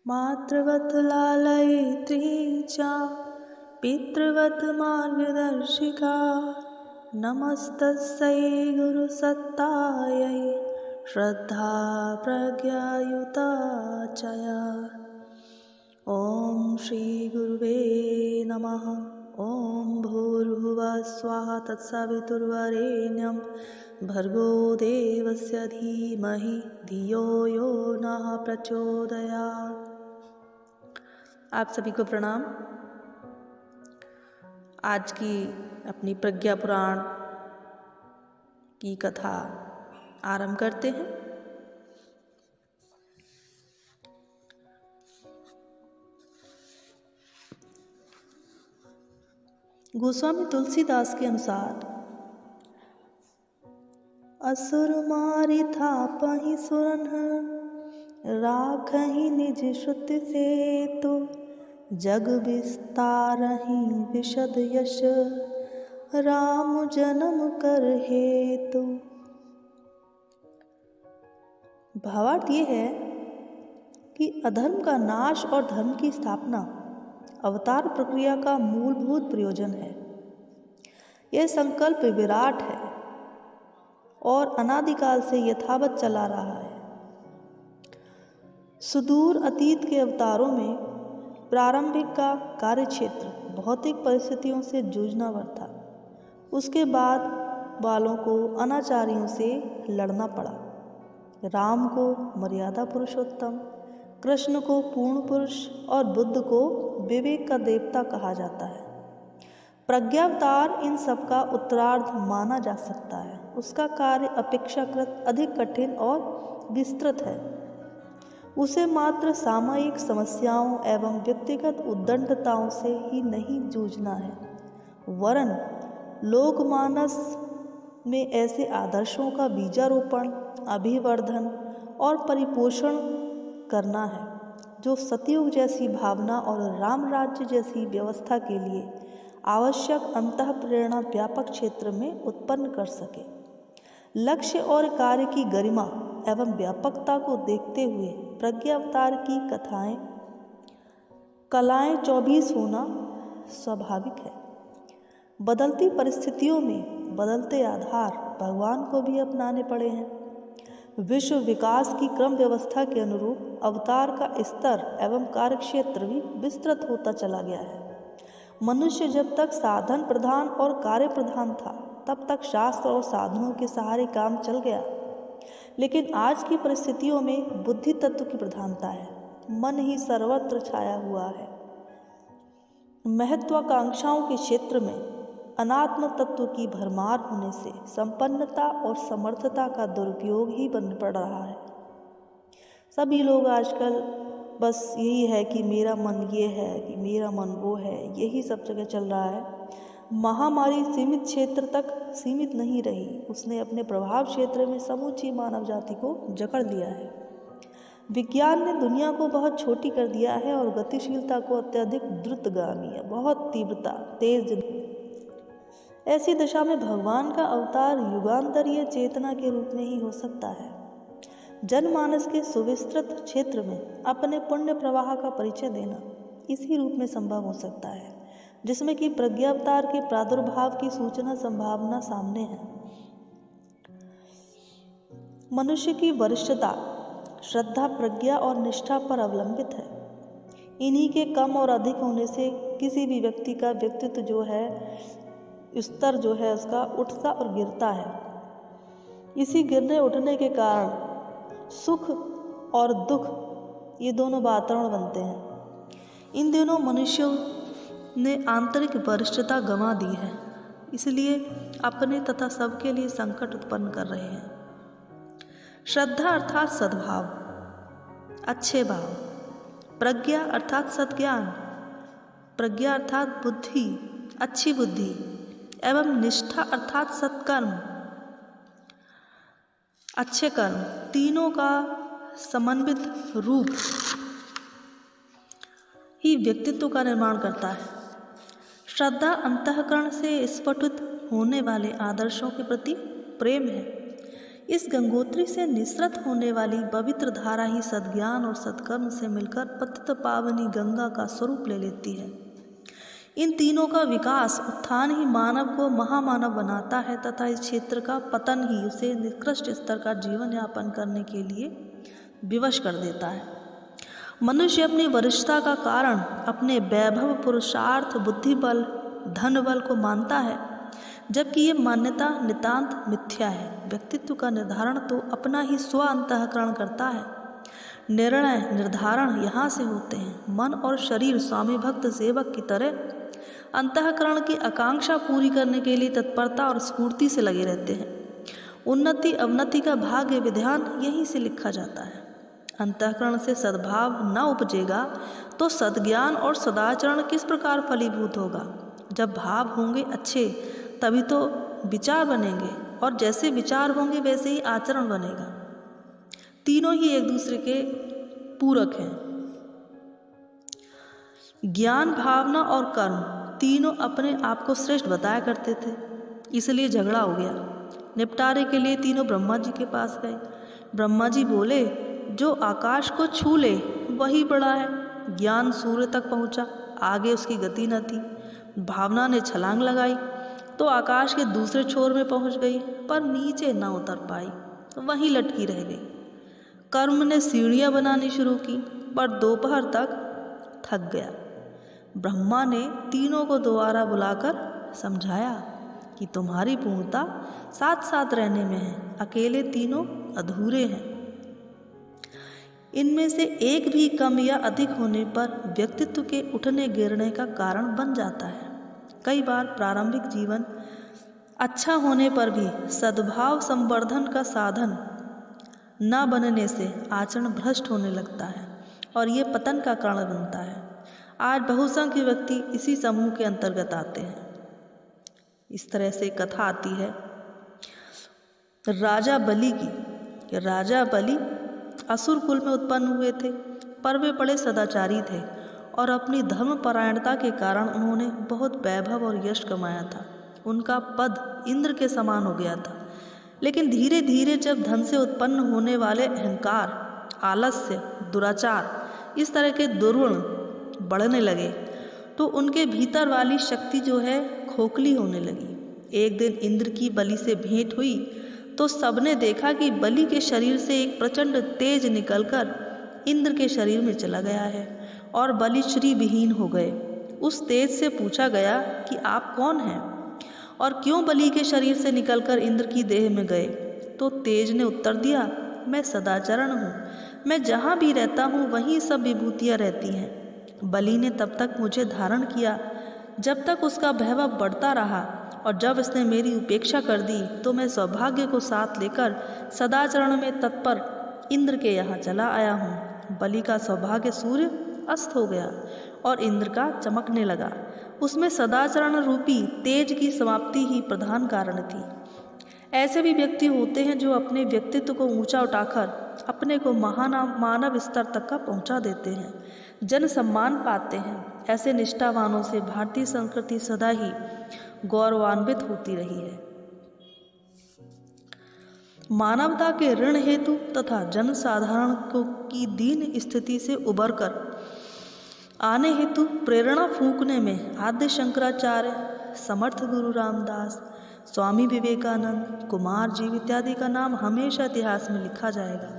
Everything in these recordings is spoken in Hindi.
मातृवत् लालयित्री च पितृवत् मार्गदर्शिका नमस्तस्यै गुरुसत्तायै श्रद्धा प्रज्ञायुता च या। ॐ श्री गुरुवे नमः। ॐ भूर्भुवः स्वः तत्सवितुर्वरेण्यं भर्गो देवस्य धीमहि धियो यो नः प्रचोदयात्। आप सभी को प्रणाम। आज की अपनी प्रज्ञा पुराण की कथा आरंभ करते हैं। गोस्वामी तुलसीदास के अनुसार असुर मारि थापहि सुरन राखहि निज श्रुति सेतु जग विस्तारहि विशद यश राम जन्म कर हेतु। भावार्थ ये है कि अधर्म का नाश और धर्म की स्थापना अवतार प्रक्रिया का मूलभूत प्रयोजन है। यह संकल्प विराट है और अनादिकाल से यथावत चला रहा है। सुदूर अतीत के अवतारों में प्रारंभिक का कार्यक्षेत्र भौतिक परिस्थितियों से जूझना था। उसके बाद वालों को अनाचारियों से लड़ना पड़ा। राम को मर्यादा पुरुषोत्तम, कृष्ण को पूर्ण पुरुष और बुद्ध को विवेक का देवता कहा जाता है। प्रज्ञावतार इन सब का उत्तरार्ध माना जा सकता है। उसका कार्य अपेक्षाकृत अधिक कठिन और विस्तृत है। उसे मात्र सामयिक समस्याओं एवं व्यक्तिगत उद्दंडताओं से ही नहीं जूझना है, वरन लोकमानस में ऐसे आदर्शों का बीजारोपण, अभिवर्धन और परिपोषण करना है जो सतयुग जैसी भावना और राम राज्य जैसी व्यवस्था के लिए आवश्यक अंतः प्रेरणा व्यापक क्षेत्र में उत्पन्न कर सके। लक्ष्य और कार्य की गरिमा एवं व्यापकता को देखते हुए प्रज्ञावतार की कलाएं 24 होना स्वाभाविक है। बदलती परिस्थितियों में बदलते आधार भगवान को भी अपनाने पड़े हैं। विश्व विकास की क्रम व्यवस्था के अनुरूप अवतार का स्तर एवं कार्यक्षेत्र भी विस्तृत होता चला गया है। मनुष्य जब तक साधन प्रधान और कार्य प्रधान था, तब तक शास्त्र और साधनों के सहारे काम चल गया। लेकिन आज की परिस्थितियों में बुद्धि तत्व की प्रधानता है। मन ही सर्वत्र छाया हुआ है। महत्वाकांक्षाओं के क्षेत्र में अनात्म तत्व की भरमार होने से संपन्नता और समर्थता का दुरुपयोग ही बन पड़ रहा है। सभी लोग आजकल बस यही है कि मेरा मन ये है, कि मेरा मन वो है, यही सब जगह चल रहा है। महामारी सीमित क्षेत्र तक सीमित नहीं रही, उसने अपने प्रभाव क्षेत्र में समूची मानव जाति को जकड़ लिया है। विज्ञान ने दुनिया को बहुत छोटी कर दिया है और गतिशीलता को अत्यधिक द्रुतगामी है, बहुत तीव्रता तेज। ऐसी दशा में भगवान का अवतार युगांतरीय चेतना के रूप में ही हो सकता है। जनमानस के सुविस्तृत क्षेत्र में अपने पुण्य प्रवाह का परिचय देना इसी रूप में संभव हो सकता है, जिसमें कि प्रज्ञावतार के प्रादुर्भाव की सूचना संभावना सामने है। मनुष्य की वरिष्ठता श्रद्धा, प्रज्ञा और निष्ठा पर अवलंबित है। इन्हीं के कम और अधिक होने से किसी भी व्यक्ति का व्यक्तित्व जो है, स्तर जो है उसका उठता और गिरता है। इसी गिरने उठने के कारण सुख और दुख ये दोनों वातावरण बनते हैं। इन दिनों मनुष्यों ने आंतरिक वरिष्ठता गंवा दी है, इसलिए अपने तथा सबके लिए संकट उत्पन्न कर रहे हैं। श्रद्धा अर्थात सद्भाव, अच्छे भाव, प्रज्ञा अर्थात सद्ज्ञान, प्रज्ञा अर्थात बुद्धि, अच्छी बुद्धि एवं निष्ठा अर्थात सत्कर्म, अच्छे कर्म, तीनों का समन्वित रूप ही व्यक्तित्व का निर्माण करता है। श्रद्धा अंतःकरण से स्फुटित होने वाले आदर्शों के प्रति प्रेम है। इस गंगोत्री से निसृत होने वाली पवित्र धारा ही सद्ज्ञान और सत्कर्म से मिलकर पतित पावनी गंगा का स्वरूप ले लेती है। इन तीनों का विकास उत्थान ही मानव को महामानव बनाता है तथा इस क्षेत्र का पतन ही उसे निकृष्ट स्तर का जीवन यापन करने के लिए विवश कर देता है। मनुष्य अपनी वरिष्ठता का कारण अपने वैभव, पुरुषार्थ, बुद्धि बल, धन बल को मानता है, जबकि ये मान्यता नितांत मिथ्या है। व्यक्तित्व का निर्धारण तो अपना ही स्व अंतःकरण करता है। निर्णय निर्धारण यहाँ से होते हैं। मन और शरीर स्वामी भक्त सेवक की तरह अंतःकरण की आकांक्षा पूरी करने के लिए तत्परता और स्फूर्ति से लगे रहते हैं। उन्नति अवनति का भाग्य विधान यहीं से लिखा जाता है। अंतःकरण से सद्भाव न उपजेगा तो सद्ज्ञान और सदाचरण किस प्रकार फलीभूत होगा। जब भाव होंगे अच्छे तभी तो विचार बनेंगे, और जैसे विचार होंगे वैसे ही आचरण बनेगा। तीनों ही एक दूसरे के पूरक हैं। ज्ञान, भावना और कर्म तीनों अपने आप को श्रेष्ठ बताया करते थे, इसलिए झगड़ा हो गया। निपटारे के लिए तीनों ब्रह्मा जी के पास गए। ब्रह्मा जी बोले, जो आकाश को छू ले वही बड़ा है। ज्ञान सूर्य तक पहुंचा, आगे उसकी गति न थी। भावना ने छलांग लगाई तो आकाश के दूसरे छोर में पहुंच गई, पर नीचे न उतर पाई, वहीं लटकी रह गई। कर्म ने सीढ़ियां बनानी शुरू की, पर दोपहर तक थक गया। ब्रह्मा ने तीनों को दोबारा बुलाकर समझाया कि तुम्हारी पूर्णता साथ साथ रहने में है, अकेले तीनों अधूरे हैं। इनमें से एक भी कम या अधिक होने पर व्यक्तित्व के उठने गिरने का कारण बन जाता है। कई बार प्रारंभिक जीवन अच्छा होने पर भी सद्भाव संवर्धन का साधन न बनने से आचरण भ्रष्ट होने लगता है और ये पतन का कारण बनता है। आज बहुसंख्य व्यक्ति इसी समूह के अंतर्गत आते हैं। इस तरह से कथा आती है राजा बलि की। राजा बलि असुर कुल में उत्पन्न हुए थे, पर वे बड़े सदाचारी थे और अपनी धर्मपरायणता के कारण उन्होंने बहुत वैभव और यश कमाया था। उनका पद इंद्र के समान हो गया था। लेकिन धीरे धीरे जब धन से उत्पन्न होने वाले अहंकार, आलस्य, दुराचार इस तरह के दुर्गुण बढ़ने लगे तो उनके भीतर वाली शक्ति जो है खोखली होने लगी। एक दिन इंद्र की बलि से भेंट हुई तो सबने देखा कि बलि के शरीर से एक प्रचंड तेज निकलकर इंद्र के शरीर में चला गया है और बलि श्री विहीन हो गए। उस तेज से पूछा गया कि आप कौन हैं और क्यों बलि के शरीर से निकलकर इंद्र की देह में गए। तो तेज ने उत्तर दिया, मैं सदाचरण हूँ, मैं जहाँ भी रहता हूँ वहीं सब विभूतियाँ रहती हैं। बलि ने तब तक मुझे धारण किया जब तक उसका वैभव बढ़ता रहा, और जब इसने मेरी उपेक्षा कर दी तो मैं सौभाग्य को साथ लेकर सदाचरण में तत्पर इंद्र के यहाँ चला आया हूँ। बलि का सौभाग्य सूर्य अस्त हो गया और इंद्र का चमकने लगा। उसमें सदाचरण रूपी तेज की समाप्ति ही प्रधान कारण थी। ऐसे भी व्यक्ति होते हैं जो अपने व्यक्तित्व को ऊंचा उठाकर अपने को महान मानव स्तर तक का पहुंचा देते हैं, जन सम्मान पाते हैं। ऐसे निष्ठावानों से भारतीय संस्कृति सदा ही गौरवान्वित होती रही है। मानवता के ऋण हेतु तथा जनसाधारण को की दीन स्थिति से उबरकर आने हेतु प्रेरणा फूंकने में आद्य शंकराचार्य, समर्थ गुरु रामदास, स्वामी विवेकानंद, कुमार जीव इत्यादि का नाम हमेशा इतिहास में लिखा जाएगा।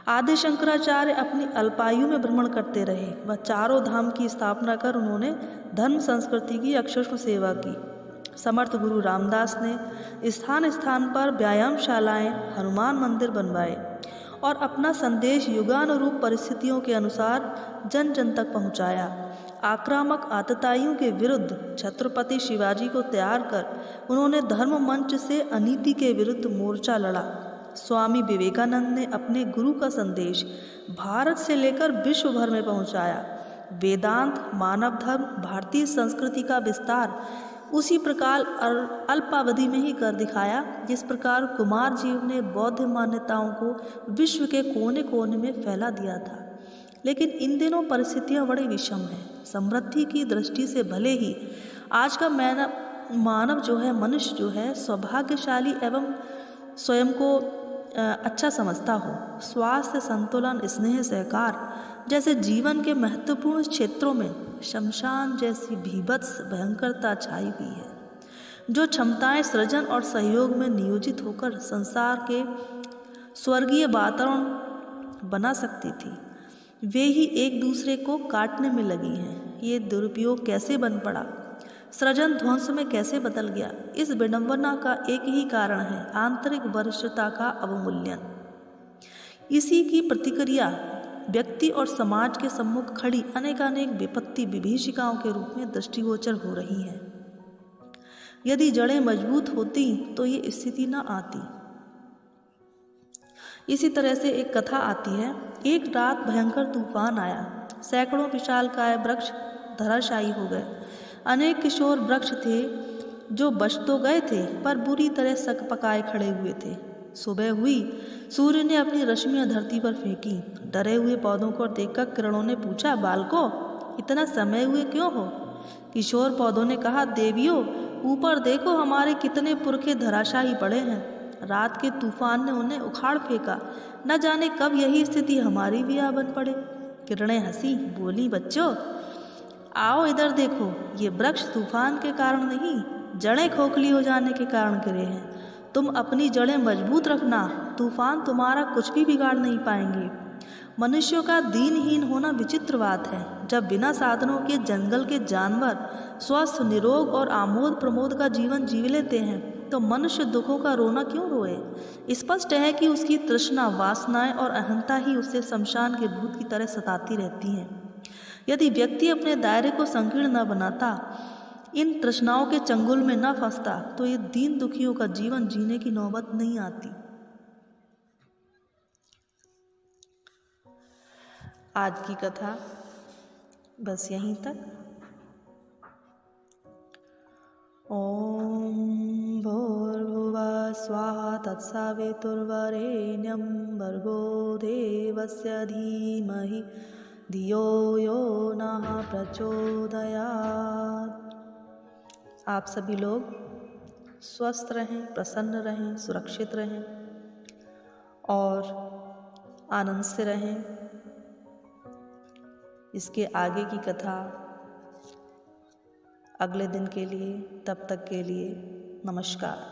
आदि शंकराचार्य अपनी अल्पायु में भ्रमण करते रहे। वह चारों धाम की स्थापना कर उन्होंने धर्म संस्कृति की अक्षुष्ण सेवा की। समर्थ गुरु रामदास ने स्थान स्थान पर व्यायामशालाएं, हनुमान मंदिर बनवाए और अपना संदेश युगानुरूप परिस्थितियों के अनुसार जन जन तक पहुंचाया। आक्रामक आतताइयों के विरुद्ध छत्रपति शिवाजी को तैयार कर उन्होंने धर्म मंच से अनीति के विरुद्ध मोर्चा लड़ा। स्वामी विवेकानंद ने अपने गुरु का संदेश भारत से लेकर विश्व भर में पहुंचाया। वेदांत, मानव धर्म, भारतीय संस्कृति का विस्तार उसी प्रकार अल्पावधि में ही कर दिखाया जिस प्रकार कुमार जीव ने बौद्ध मान्यताओं को विश्व के कोने कोने में फैला दिया था। लेकिन इन दिनों परिस्थितियां बड़ी विषम हैं। समृद्धि की दृष्टि से भले ही आज का मानव जो है, मनुष्य जो है, सौभाग्यशाली एवं स्वयं को अच्छा समझता हो। स्वास्थ्य, संतुलन, स्नेह, सहकार जैसे जीवन के महत्वपूर्ण क्षेत्रों में शमशान जैसी भीभत्स भयंकरता छाई हुई है। जो क्षमताएं सृजन और सहयोग में नियोजित होकर संसार के स्वर्गीय वातावरण बना सकती थी, वे ही एक दूसरे को काटने में लगी हैं। ये दुरुपयोग कैसे बन पड़ा, सृजन ध्वंस में कैसे बदल गया, इस विडंबना का एक ही कारण है, आंतरिक वरिष्ठता का अवमूल्यन। इसी की प्रतिक्रिया व्यक्ति और समाज के सम्मुख खड़ी अनेकानेक विपत्ति विभीषिकाओं के रूप में दृष्टिगोचर हो रही है। यदि जड़ें मजबूत होती तो ये स्थिति न आती। इसी तरह से एक कथा आती है। एक रात भयंकर तूफान आया, सैकड़ों विशालकाय वृक्ष धराशायी हो गए। अनेक किशोर वृक्ष थे जो बच तो गए थे पर बुरी तरह सक पकाए खड़े हुए थे। सुबह हुई, सूर्य ने अपनी रश्मियां धरती पर फेंकी। डरे हुए पौधों को देखकर किरणों ने पूछा, बालकों, इतना समय हुए क्यों हो? किशोर पौधों ने कहा, देवियों, ऊपर देखो, हमारे कितने पुरखे धराशायी पड़े हैं। रात के तूफान ने उन्हें उखाड़ फेंका। न जाने कब यही स्थिति हमारी भी आ बन पड़े। किरणें हंसी, बोली, बच्चों, आओ इधर देखो, ये वृक्ष तूफान के कारण नहीं, जड़ें खोखली हो जाने के कारण गिरे हैं। तुम अपनी जड़ें मजबूत रखना, तूफान तुम्हारा कुछ भी बिगाड़ नहीं पाएंगे। मनुष्यों का दीनहीन होना विचित्र बात है। जब बिना साधनों के जंगल के जानवर स्वस्थ, निरोग और आमोद प्रमोद का जीवन जी लेते हैं, तो मनुष्य दुखों का रोना क्यों रोए? स्पष्ट है कि उसकी तृष्णा, वासनाएं और अहंता ही उसे शमशान के भूत की तरह सताती रहती हैं। यदि व्यक्ति अपने दायरे को संकीर्ण न बनाता, इन तृष्णाओं के चंगुल में न फंसता, तो ये दीन दुखियों का जीवन जीने की नौबत नहीं आती। आज की कथा बस यहीं तक। ओम भूर्भुवः स्वाहा तत्सवितुर्वरेण्यं भर्गो देवस्य धीमहि धियो यो नः प्रचोदयात्। आप सभी लोग स्वस्थ रहें, प्रसन्न रहें, सुरक्षित रहें और आनंद से रहें। इसके आगे की कथा अगले दिन के लिए, तब तक के लिए नमस्कार।